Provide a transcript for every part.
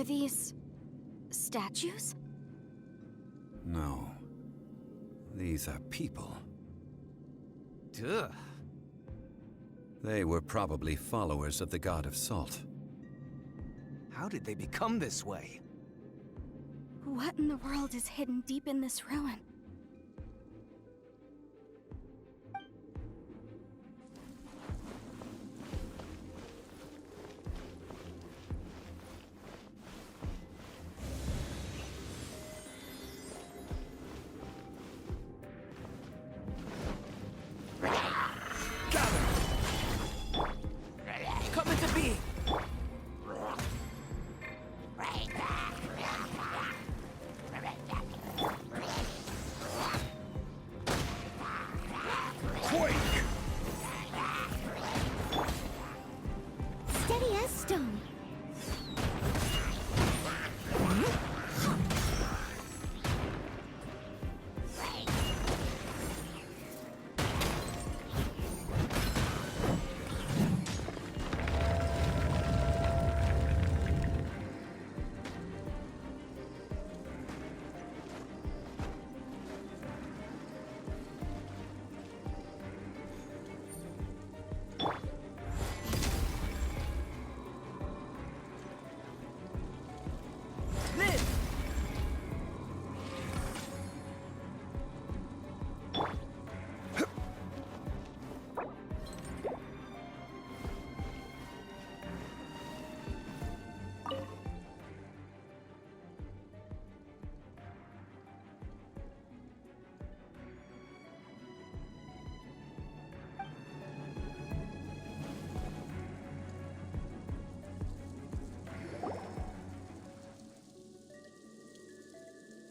these statues? No. These are people. Duh. They were probably followers of the god of salt. How did they become this way? What in the world is hidden deep in this ruin? Come into being! Quake! Steady as stone.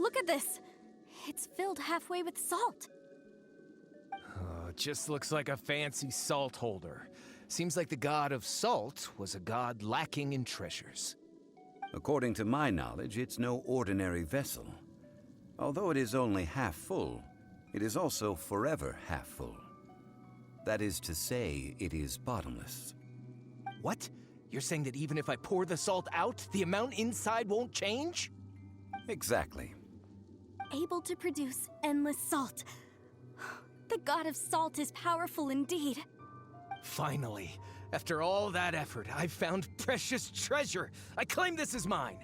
Look at this! It's filled halfway with salt. Oh, it just looks like a fancy salt holder. Seems like the god of salt was a god lacking in treasures. According to my knowledge, it's no ordinary vessel. Although it is only half full, it is also forever half full. That is to say, it is bottomless. What? You're saying that even if I pour the salt out, the amount inside won't change? Exactly. Able to produce endless salt. The god of salt is powerful indeed. Finally, after all that effort, I've found precious treasure. I claim this as mine.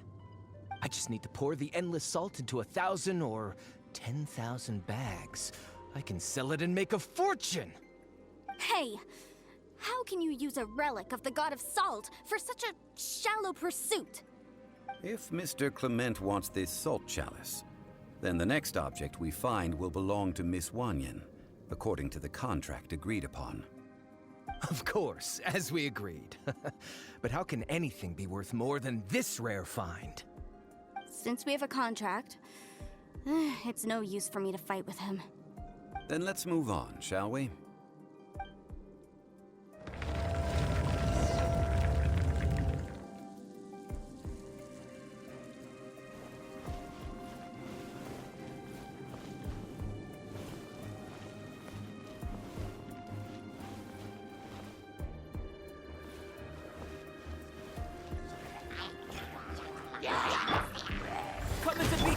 I just need to pour the endless salt into 1,000 or 10,000 bags. I can sell it and make a fortune. Hey, how can you use a relic of the god of salt for such a shallow pursuit? If Mr. Clement wants this salt chalice, then the next object we find will belong to Miss Wanyan, according to the contract agreed upon. Of course, as we agreed. But how can anything be worth more than this rare find? Since we have a contract, it's no use for me to fight with him. Then let's move on, shall we? Come into being!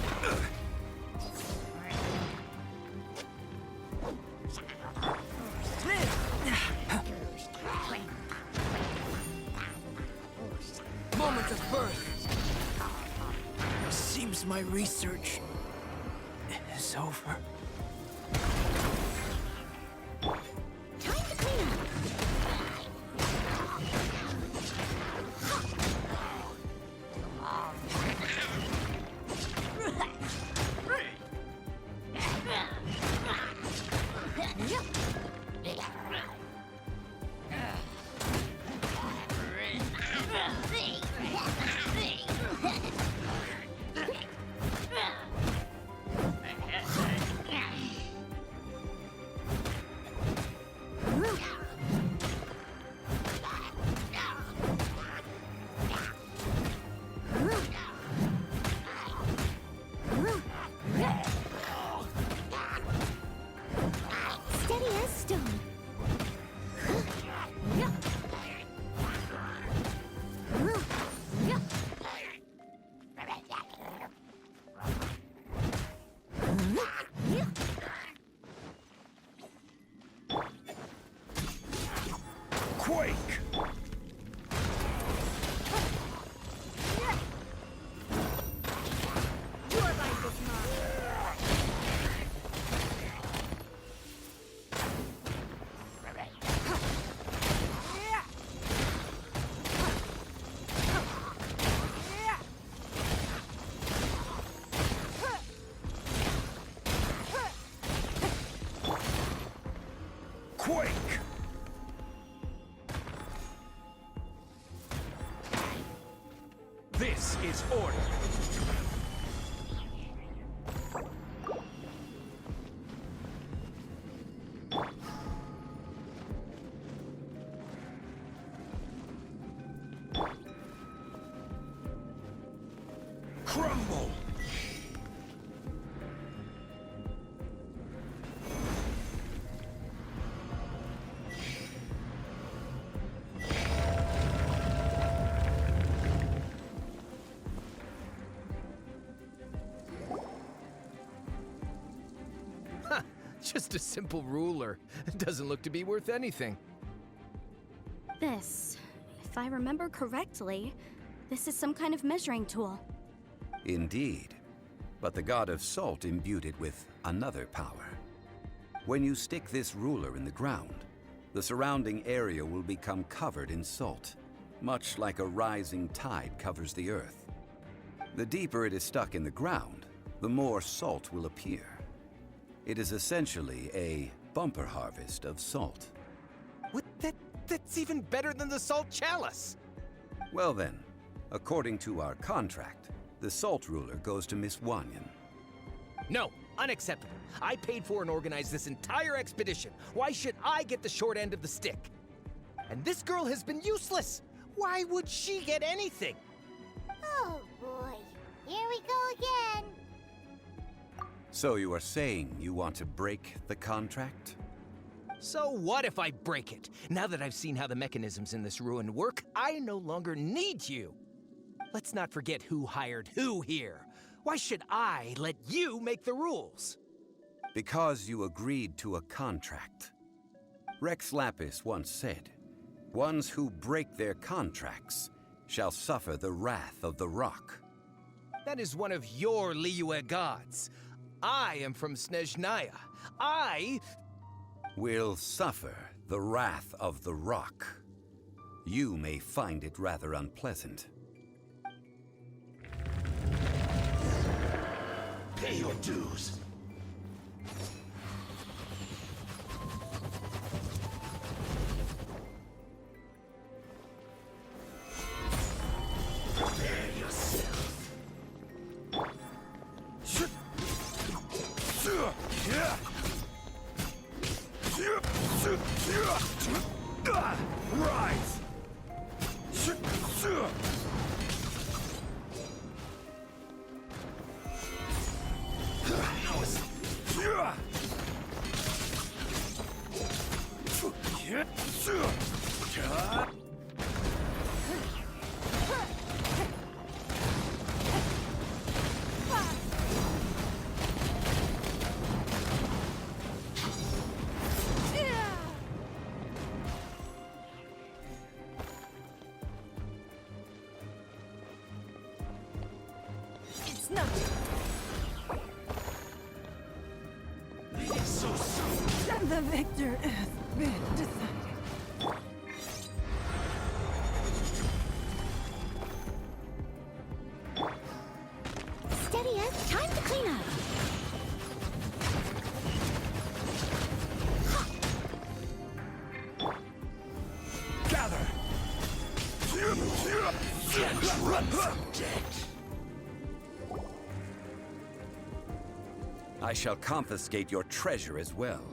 Moment of birth. Seems my research is over. Time to clean up. crumble! Just a simple ruler. Doesn't look to be worth anything. This, if I remember correctly, this is some kind of measuring tool. Indeed. But the god of salt imbued it with another power. When you stick this ruler in the ground, the surrounding area will become covered in salt, much like a rising tide covers the earth. The deeper it is stuck in the ground, the more salt will appear. It is essentially a bumper harvest of salt. What? That's even better than the salt chalice! Well then, according to our contract, the salt ruler goes to Miss Wanyan. No, unacceptable. I paid for and organized this entire expedition. Why should I get the short end of the stick? And this girl has been useless. Why would she get anything? Oh boy, here we go again. So you are saying you want to break the contract? So what if I break it? Now that I've seen how the mechanisms in this ruin work, I no longer need you. Let's not forget who hired who here. Why should I let you make the rules? Because you agreed to a contract. Rex Lapis once said, "Ones who break their contracts shall suffer the wrath of the rock." That is one of your Liyue gods. I am from Snezhnaya. I Will suffer the wrath of the rock. You may find it rather unpleasant. Pay your dues. Prepare yourself. Rise! It's no. So soon. The victor has been decided. Steady up, time to clean up. Gather. Can't run from death. I shall confiscate your treasure as well.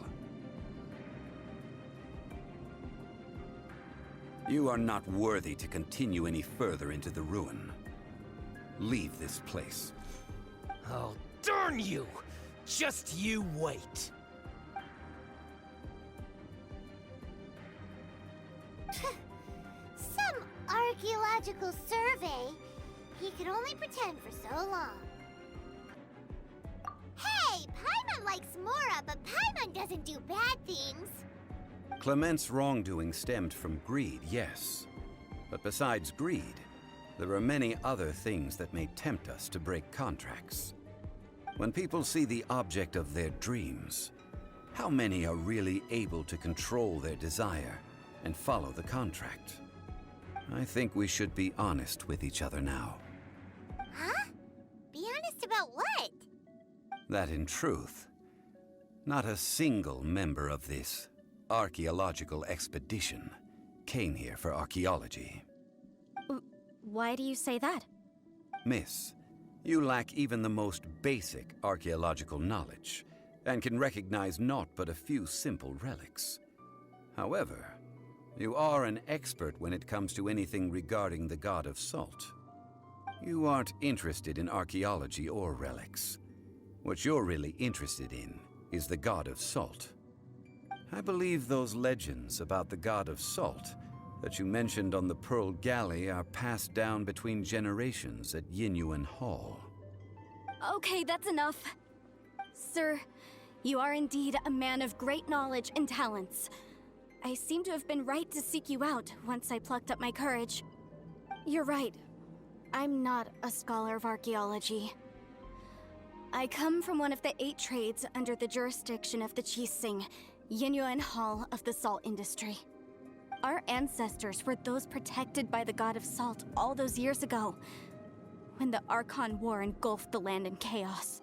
You are not worthy to continue any further into the ruin. Leave this place. Oh, darn you! Just you wait. Some archaeological survey. He could only pretend for so long. Hey, Paimon likes Mora, but Paimon doesn't do bad things. Clement's wrongdoing stemmed from greed, yes. But besides greed, there are many other things that may tempt us to break contracts. When people see the object of their dreams, how many are really able to control their desire and follow the contract? I think we should be honest with each other now. Huh? Be honest about what? That in truth, not a single member of this archaeological expedition came here for archaeology. Why do you say that? Miss, you lack even the most basic archaeological knowledge, and can recognize naught but a few simple relics. However, you are an expert when it comes to anything regarding the god of salt. You aren't interested in archaeology or relics. What you're really interested in is the god of salt. I believe those legends about the god of salt that you mentioned on the Pearl Galley are passed down between generations at Yinyuan Hall. Okay, that's enough. Sir, you are indeed a man of great knowledge and talents. I seem to have been right to seek you out once I plucked up my courage. You're right. I'm not a scholar of archaeology. I come from one of the 8 trades under the jurisdiction of the Qixing, Yinyuan Hall of the salt industry. Our ancestors were those protected by the god of salt all those years ago, when the Archon War engulfed the land in chaos.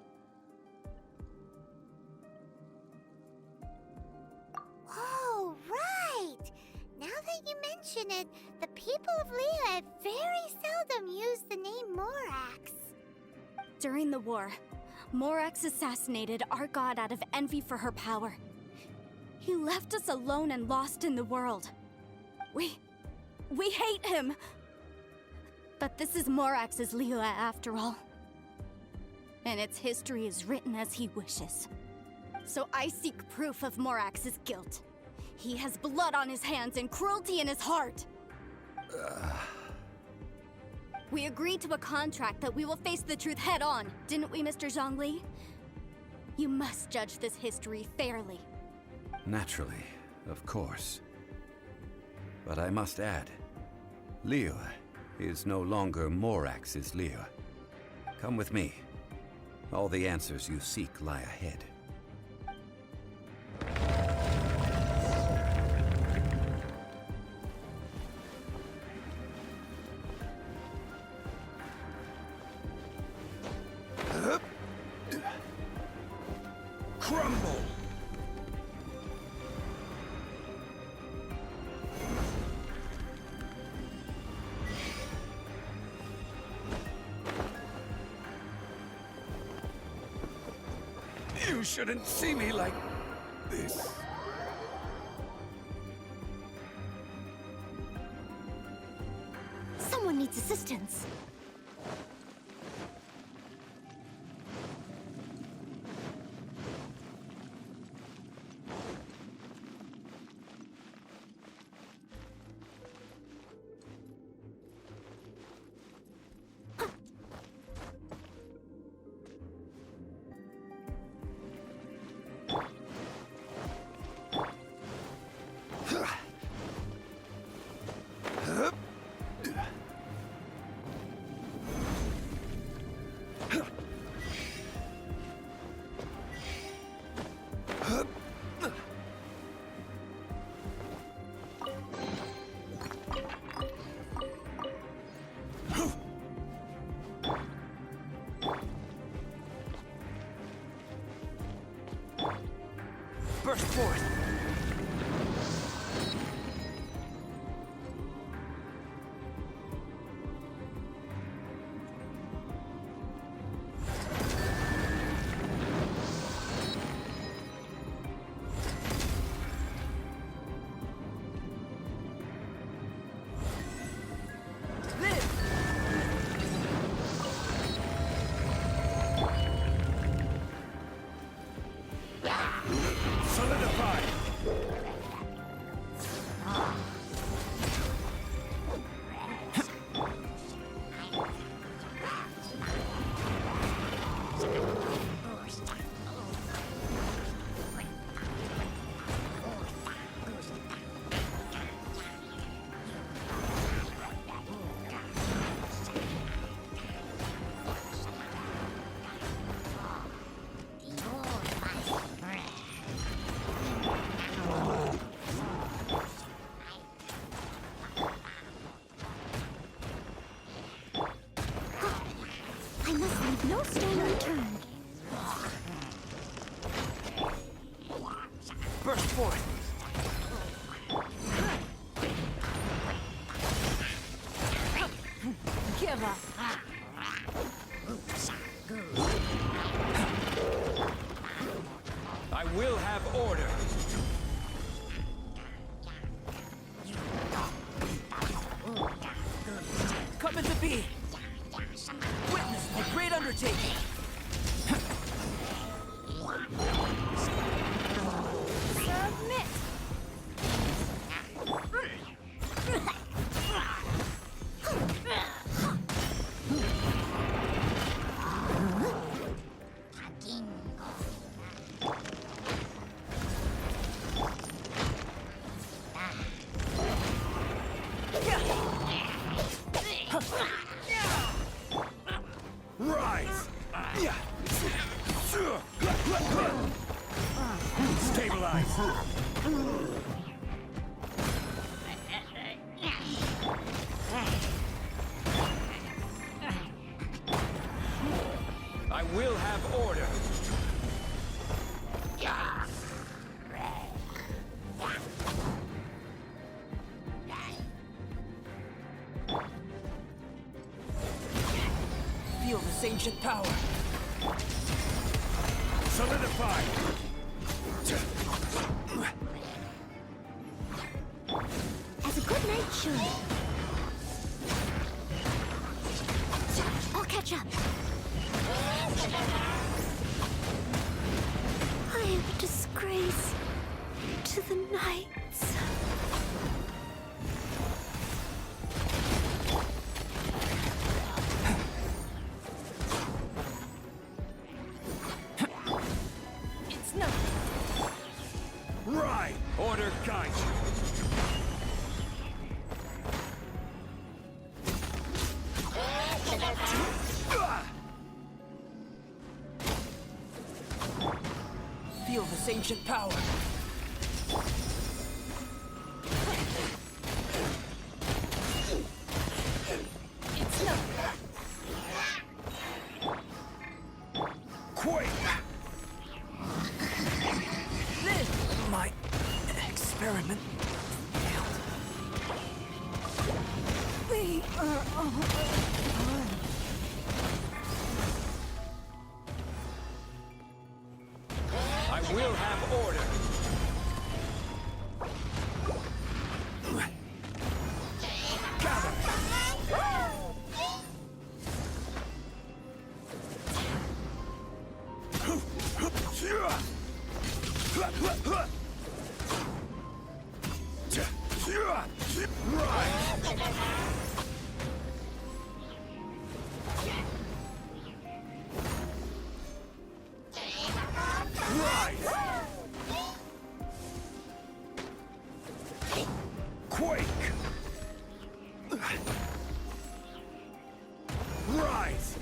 Oh, right! Now that you mention it, the people of Liyue very seldom use the name Morax. During the war, Morax assassinated our god out of envy for her power. He left us alone and lost in the world. We hate him! But this is Morax's Liyue after all. And its history is written as he wishes. So I seek proof of Morax's guilt. He has blood on his hands and cruelty in his heart. We agreed to a contract that we will face the truth head on, didn't we, Mr. Zhongli? You must judge this history fairly. Naturally, of course. But I must add, Liyue is no longer Morax's Liyue. Come with me. All the answers you seek lie ahead. Crumble! You shouldn't see me like this. Someone needs assistance. Burst forth! Solidify! I must leave no stone unturned. Burst forth! Give up. I will have order! Come as it be! Stabilize. I will have order. Feel this ancient power. Solidify. As a good knight should. I'll catch up. I am a disgrace to the knights. It's no. Right. Order guide you. Feel this ancient power. It's no. Quake. My experiment failed. We are all one. I will have order. Quake! Rise!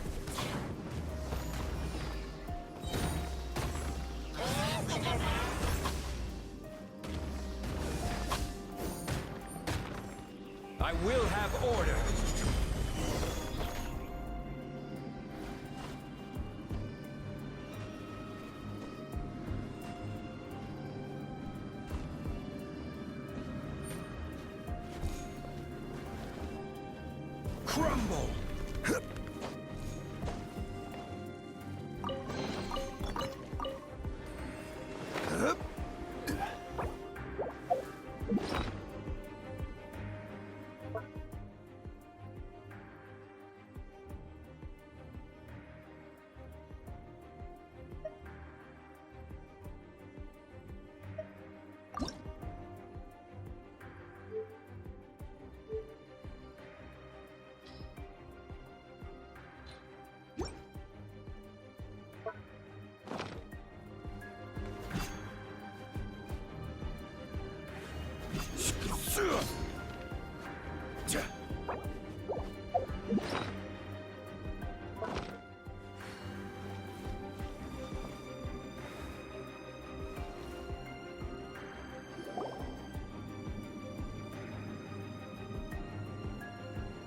I will have order. Crumble!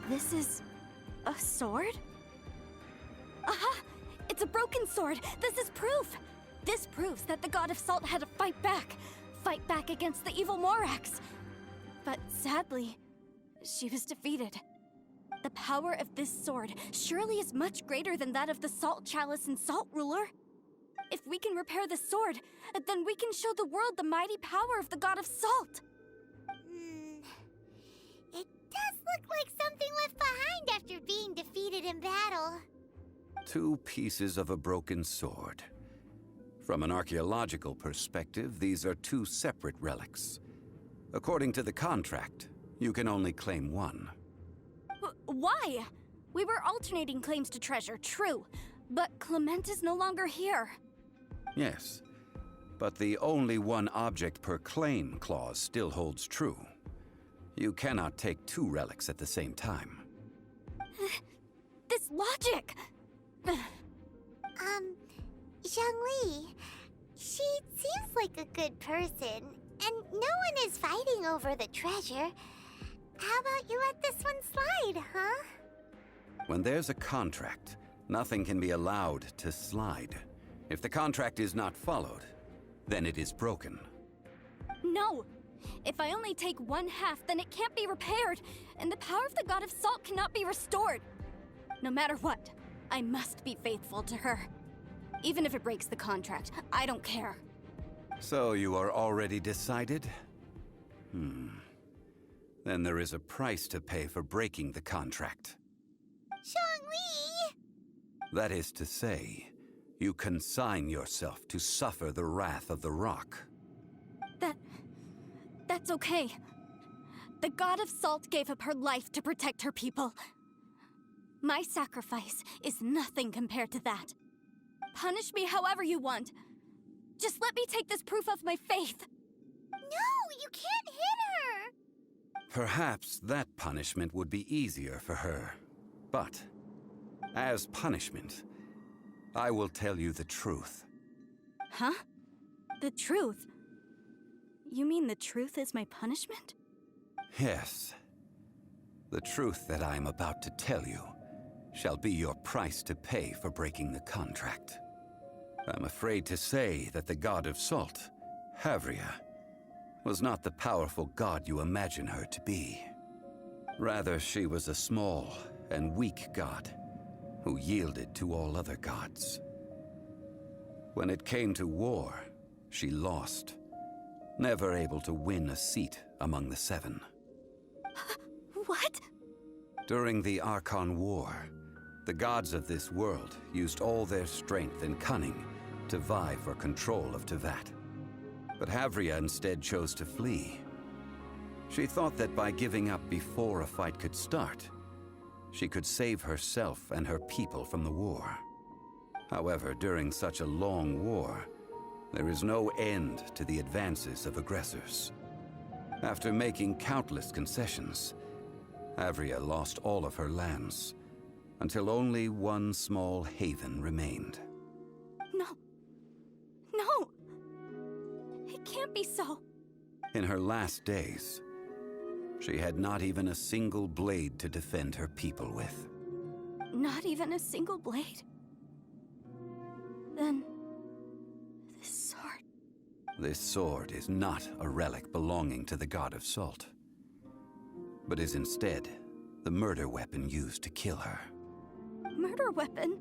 This is a sword? Aha! It's a broken sword! This is proof! This proves that the God of Salt had to fight back. Fight back against the evil Morax. But sadly, she was defeated. The power of this sword surely is much greater than that of the Salt Chalice and Salt Ruler. If we can repair the sword, then we can show the world the mighty power of the God of Salt. It does look like something left behind after being defeated in battle. 2 pieces of a broken sword. From an archaeological perspective, these are 2 separate relics. According to the contract, you can only claim one. Why? We were alternating claims to treasure, true. But Clement is no longer here. Yes, but the only one object per claim clause still holds true. You cannot take 2 relics at the same time. This logic! Zhongli. She seems like a good person, and no one is fighting over the treasure. How about you let this one slide, huh? When there's a contract, nothing can be allowed to slide. If the contract is not followed, then it is broken. No! If I only take one half, then it can't be repaired, and the power of the God of Salt cannot be restored. No matter what, I must be faithful to her. Even if it breaks the contract, I don't care. So you are already decided? Then there is a price to pay for breaking the contract. Zhongli! That is to say, you consign yourself to suffer the wrath of the rock. That's okay. The God of Salt gave up her life to protect her people. My sacrifice is nothing compared to that. Punish me however you want. Just let me take this proof of my faith. No, you can't hit her! Perhaps that punishment would be easier for her. But, as punishment, I will tell you the truth. Huh? The truth? You mean the truth is my punishment? Yes. The truth that I am about to tell you shall be your price to pay for breaking the contract. I'm afraid to say that the God of Salt, Havria, was not the powerful god you imagine her to be. Rather, she was a small and weak god who yielded to all other gods. When it came to war, she lost, never able to win a seat among the seven. What? During the Archon War, the gods of this world used all their strength and cunning to vie for control of Tevat. But Havria instead chose to flee. She thought that by giving up before a fight could start, she could save herself and her people from the war. However, during such a long war, there is no end to the advances of aggressors. After making countless concessions, Havria lost all of her lands, until only one small haven remained. No. No! It can't be so. In her last days, she had not even a single blade to defend her people with. Not even a single blade? Then... this sword... This sword is not a relic belonging to the God of Salt, but is instead the murder weapon used to kill her. Murder weapon?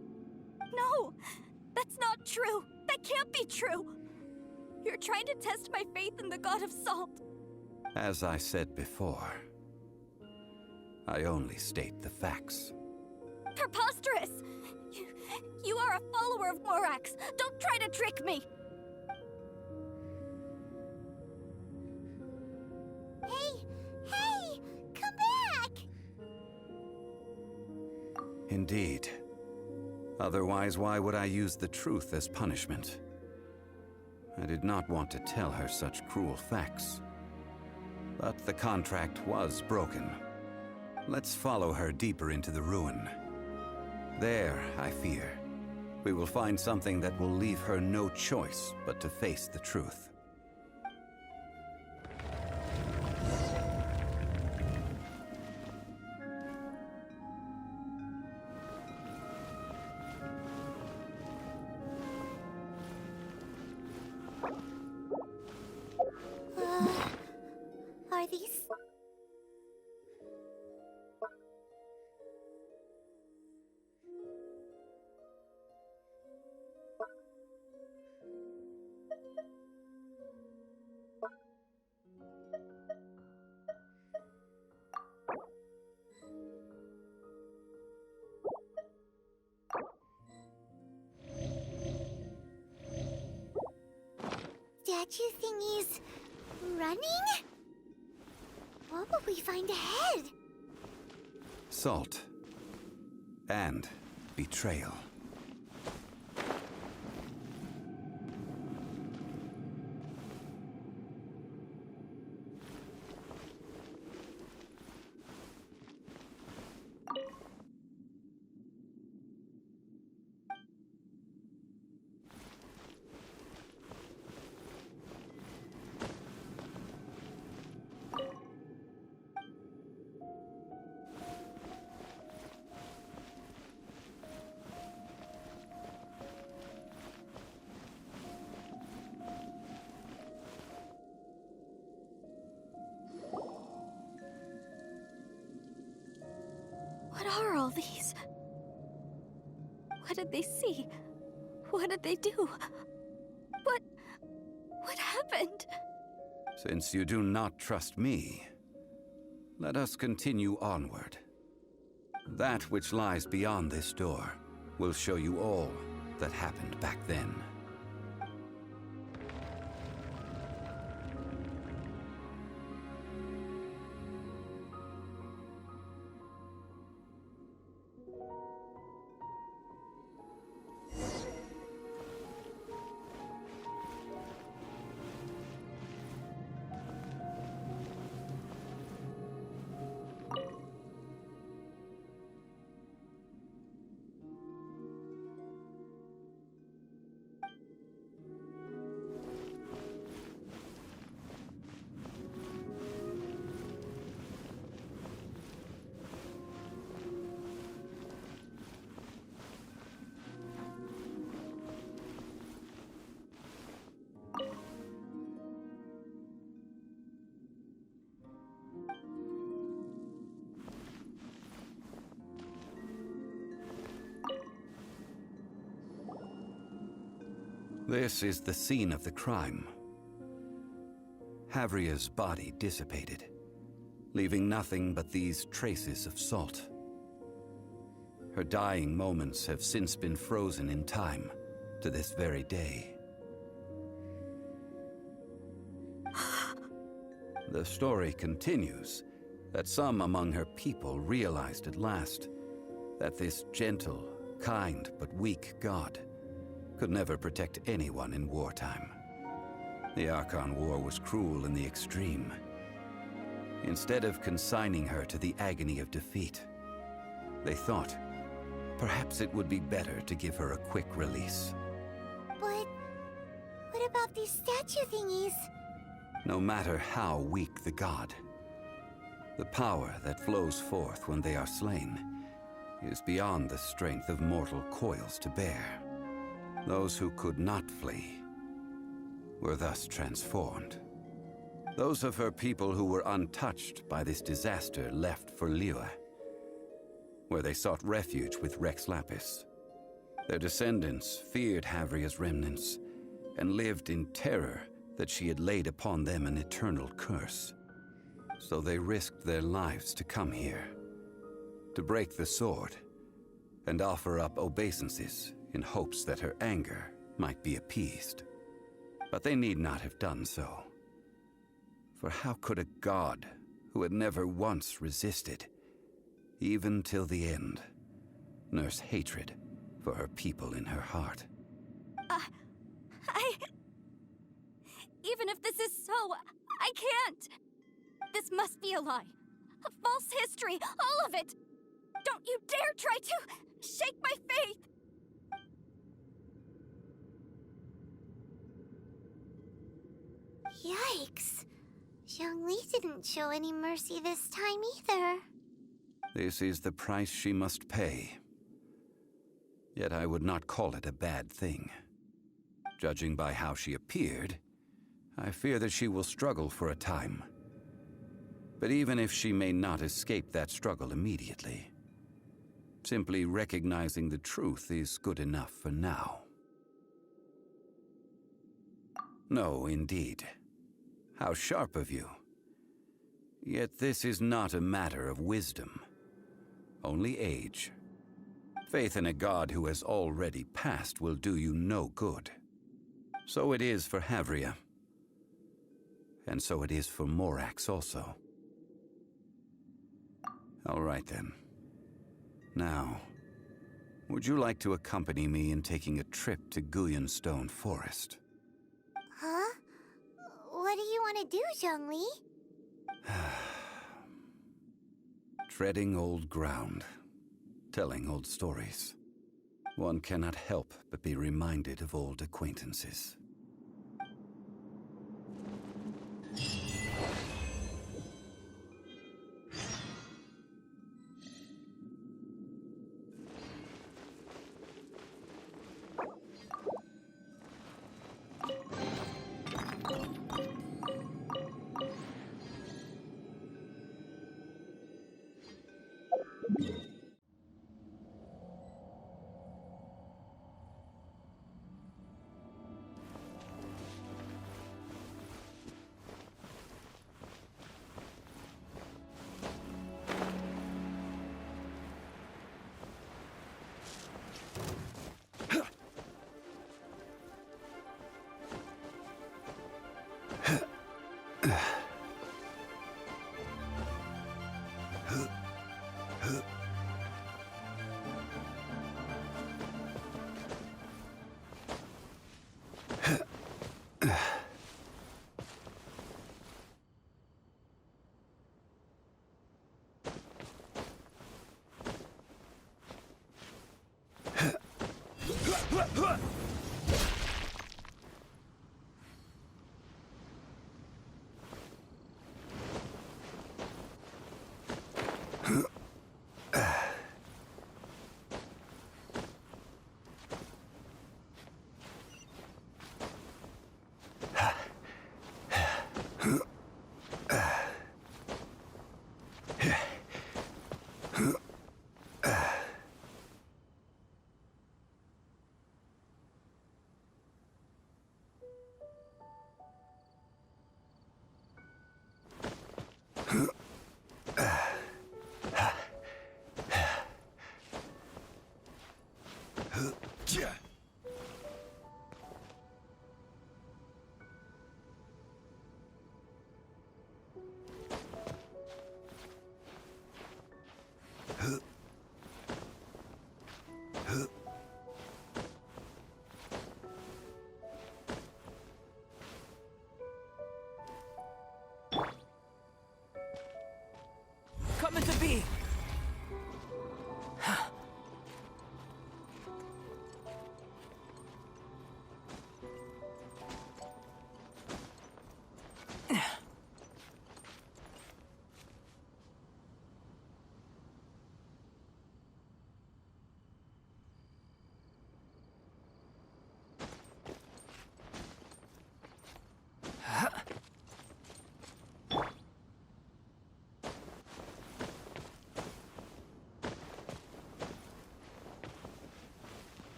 No! That's not true! That can't be true! You're trying to test my faith in the God of Salt. As I said before, I only state the facts. Preposterous! You are a follower of Morax! Don't try to trick me! Hey! Come back! Indeed. Otherwise, why would I use the truth as punishment? I did not want to tell her such cruel facts. But the contract was broken. Let's follow her deeper into the ruin. There, I fear, we will find something that will leave her no choice but to face the truth. Are these... statue thingies running? What will we find ahead? Salt. And betrayal. are all these? What did they see? What did they do? What happened? Since you do not trust me, let us continue onward. That which lies beyond this door will show you all that happened back then. This is the scene of the crime. Havria's body dissipated, leaving nothing but these traces of salt. Her dying moments have since been frozen in time to this very day. The story continues that some among her people realized at last that this gentle, kind, but weak god could never protect anyone in wartime. The Archon War was cruel in the extreme. Instead of consigning her to the agony of defeat, they thought perhaps it would be better to give her a quick release. But what about these statue thingies? No matter how weak the god, the power that flows forth when they are slain is beyond the strength of mortal coils to bear. Those who could not flee were thus transformed. Those of her people who were untouched by this disaster left for Liyue, where they sought refuge with Rex Lapis. Their descendants feared Havria's remnants and lived in terror that she had laid upon them an eternal curse. So they risked their lives to come here, to break the sword and offer up obeisances in hopes that her anger might be appeased. But they need not have done so. For how could a god who had never once resisted, even till the end, nurse hatred for her people in her heart? Even if this is so, I can't! This must be a lie. A false history, all of it! Don't you dare try to shake my faith! Yikes. Zhongli didn't show any mercy this time either. This is the price she must pay. Yet I would not call it a bad thing. Judging by how she appeared, I fear that she will struggle for a time. But even if she may not escape that struggle immediately, simply recognizing the truth is good enough for now. No, indeed. How sharp of you. Yet this is not a matter of wisdom, only age. Faith in a god who has already passed will do you no good. So it is for Havria. And so it is for Morax also. All right then. Now, would you like to accompany me in taking a trip to Guyanstone Forest? Huh? What do you want to do, Zhongli? Treading old ground, telling old stories. One cannot help but be reminded of old acquaintances.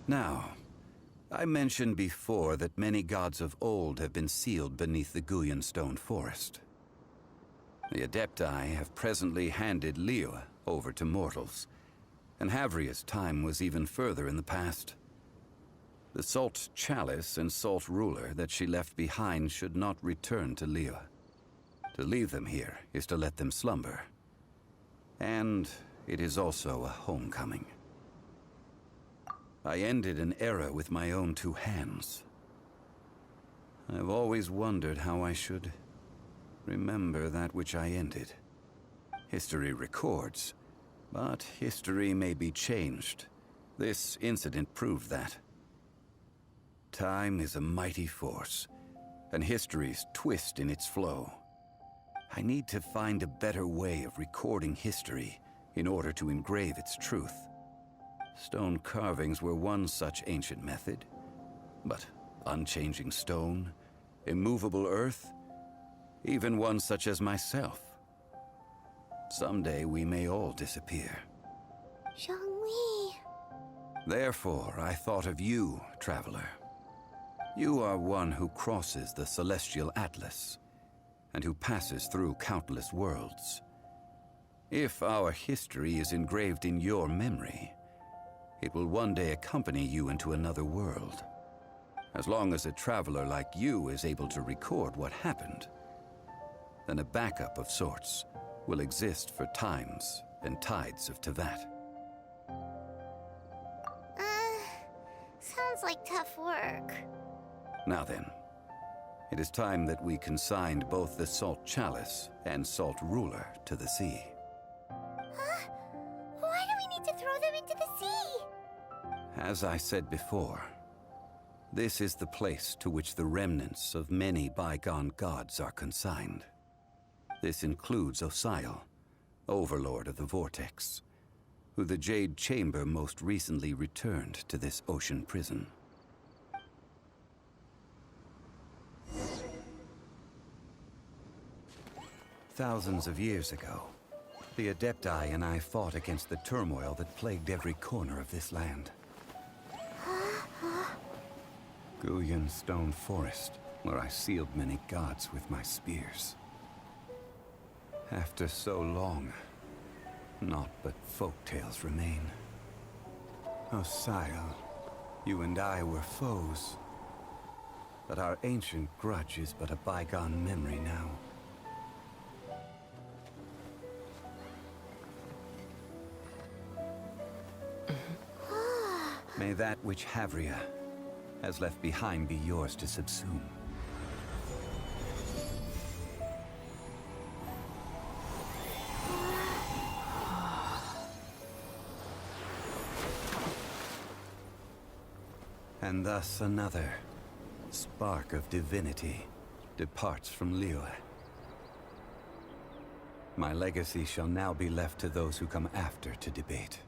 Now, I mentioned before that many gods of old have been sealed beneath the Guyan stone forest. The Adepti have presently handed Liyue over to mortals, and Havria's time was even further in the past. The Salt Chalice and Salt Ruler that she left behind should not return to Liyue. To leave them here is to let them slumber. And it is also a homecoming. I ended an era with my own two hands. I've always wondered how I should remember that which I ended. History records, but history may be changed. This incident proved that. Time is a mighty force, and history's twist in its flow. I need to find a better way of recording history in order to engrave its truth. Stone carvings were one such ancient method, but unchanging stone, immovable earth, even one such as myself. Someday we may all disappear. Zhongli. Therefore, I thought of you, traveler. You are one who crosses the celestial atlas, and who passes through countless worlds. If our history is engraved in your memory, it will one day accompany you into another world. As long as a traveler like you is able to record what happened, then a backup of sorts will exist for times and tides of Teyvat. Sounds like tough work. Now then, it is time that we consigned both the Salt Chalice and Salt Ruler to the sea. Huh? Why do we need to throw them into the sea? As I said before, this is the place to which the remnants of many bygone gods are consigned. This includes Osial, Overlord of the Vortex, who the Jade Chamber most recently returned to this ocean prison. Thousands of years ago, the Adepti and I fought against the turmoil that plagued every corner of this land. Guyan Stone Forest, where I sealed many gods with my spears. After so long, naught but folktales remain. Osial, you and I were foes, but our ancient grudge is but a bygone memory now. May that which Havria has left behind be yours to subsume. And thus another spark of divinity departs from Liyue. My legacy shall now be left to those who come after to debate.